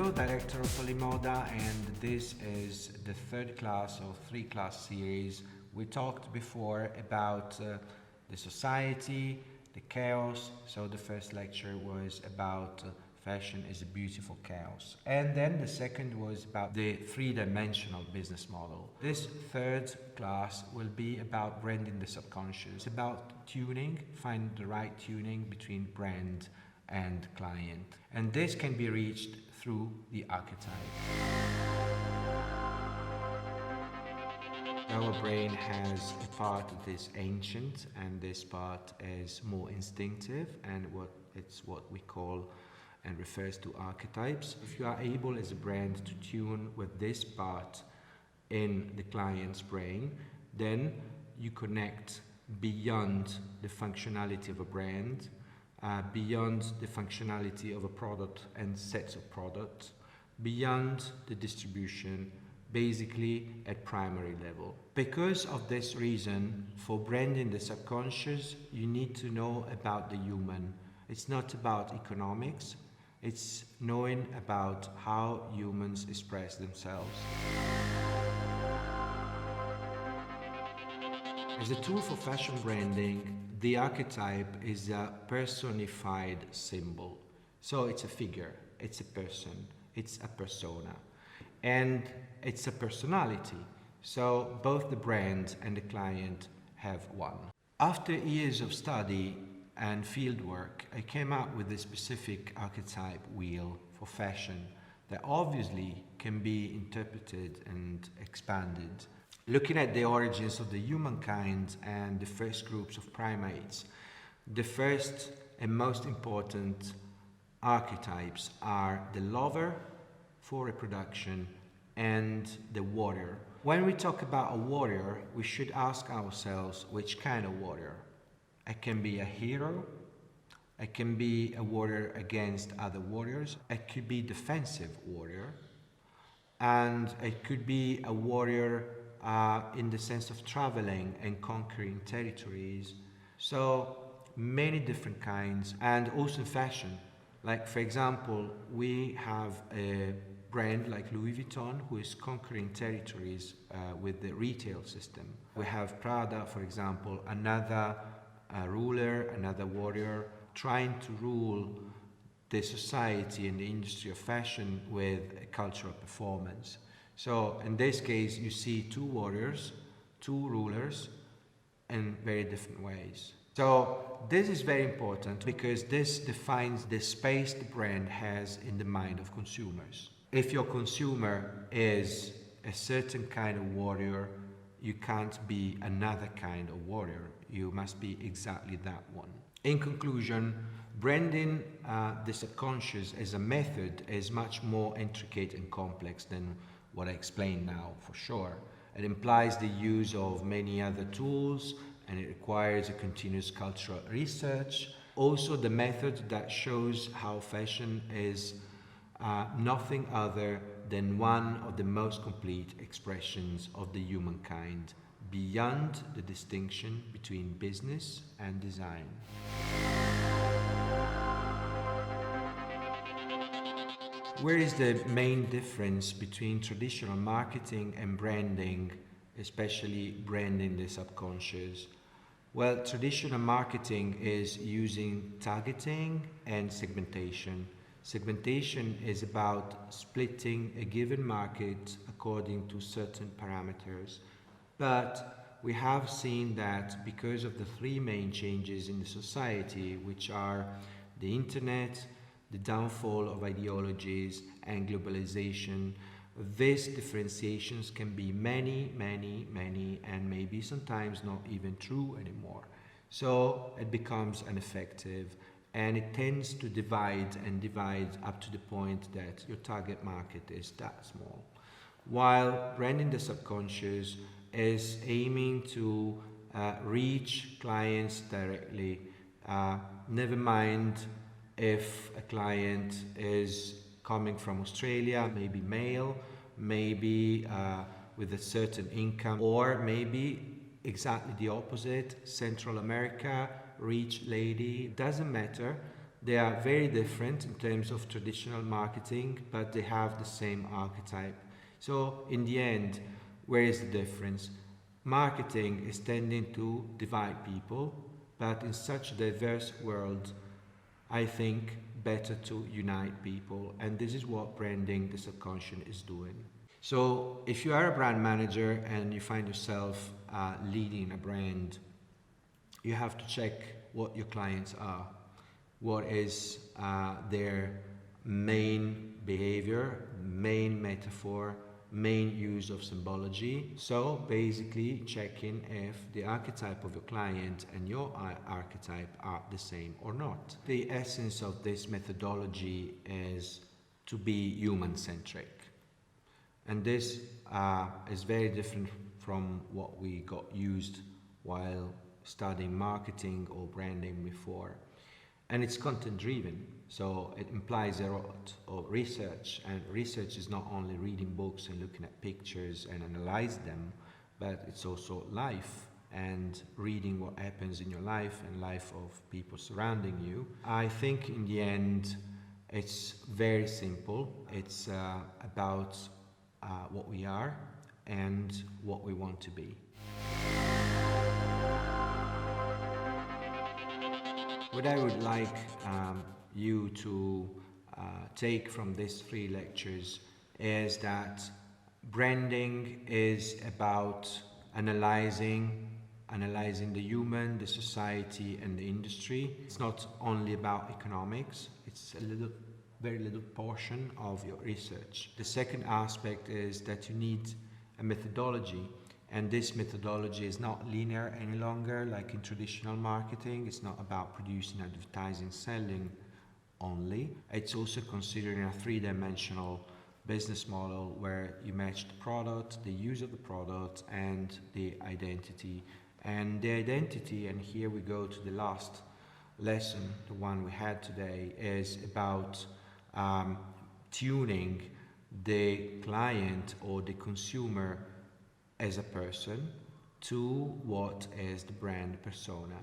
Hello, Director of POLIMODA, and this is the third class of three-class series. We talked before about the society, the chaos. So the first lecture was about fashion is a beautiful chaos. And then the second was about the three-dimensional business model. This third class will be about branding the subconscious. It's about tuning, find the right tuning between brand and client. And this can be reached through the archetype. Our brain has a part that is ancient, and this part is more instinctive, and it's what we call and refers to archetypes. If you are able as a brand to tune with this part in the client's brain, then you connect beyond the functionality of a brand, beyond the functionality of a product and sets of products, beyond the distribution, basically at primary level. Because of this reason, for branding the subconscious, you need to know about the human. It's not about economics, it's knowing about how humans express themselves. As a tool for fashion branding, the archetype is a personified symbol. So it's a figure, it's a person, it's a persona, and it's a personality. So both the brand and the client have one. After years of study and fieldwork, I came up with a specific archetype wheel for fashion that obviously can be interpreted and expanded. Looking at the origins of the humankind and the first groups of primates, the first and most important archetypes are the lover for reproduction and the warrior. When we talk about a warrior, we should ask ourselves which kind of warrior. It can be a hero, it can be a warrior against other warriors, it could be a defensive warrior, and it could be a warrior in the sense of traveling and conquering territories. So many different kinds, and also fashion. Like, for example, we have a brand like Louis Vuitton who is conquering territories with the retail system. We have Prada, for example, another ruler, another warrior, trying to rule the society and the industry of fashion with a cultural performance. So in this case, you see two warriors, two rulers in very different ways. So this is very important because this defines the space the brand has in the mind of consumers. If your consumer is a certain kind of warrior, you can't be another kind of warrior. You must be exactly that one. In conclusion, branding the subconscious as a method is much more intricate and complex than what I explained now, for sure. It implies the use of many other tools, and it requires a continuous cultural research. Also, the method that shows how fashion is nothing other than one of the most complete expressions of the humankind, beyond the distinction between business and design. Where is the main difference between traditional marketing and branding, especially branding the subconscious? Well, traditional marketing is using targeting and segmentation. Segmentation is about splitting a given market according to certain parameters. But we have seen that because of the three main changes in the society, which are the internet, the downfall of ideologies, and globalization, these differentiations can be many, and maybe sometimes not even true anymore. So it becomes ineffective, and it tends to divide up to the point that your target market is that small. While branding the subconscious is aiming to reach clients directly, never mind if a client is coming from Australia, maybe male, maybe with a certain income, or maybe exactly the opposite, Central America, rich lady, doesn't matter. They are very different in terms of traditional marketing, but they have the same archetype. So in the end, where is the difference? Marketing is tending to divide people, but in such a diverse world, I think better to unite people, and this is what branding the subconscious is doing. So if you are a brand manager and you find yourself leading a brand, you have to check what your clients are, what is their main behavior, main metaphor, main use of symbology. So basically checking if the archetype of your client and your archetype are the same or not. The essence of this methodology is to be human-centric. And this is very different from what we got used while studying marketing or branding before. And it's content driven, so it implies a lot of research, and research is not only reading books and looking at pictures and analyze them, but it's also life and reading what happens in your life and life of people surrounding you. I think in the end it's very simple. It's about what we are and what we want to be. What I would like you to take from these 3 lectures is that branding is about analyzing the human, the society and the industry. It's not only about economics, it's very little portion of your research. The second aspect is that you need a methodology, and this methodology is not linear any longer like in traditional marketing. It's not about producing, advertising, selling only. It's also considering a 3-dimensional business model where you match the product, the use of the product and the identity. And the identity, and here we go to the last lesson, the one we had today, is about tuning the client or the consumer as a person to what is the brand persona.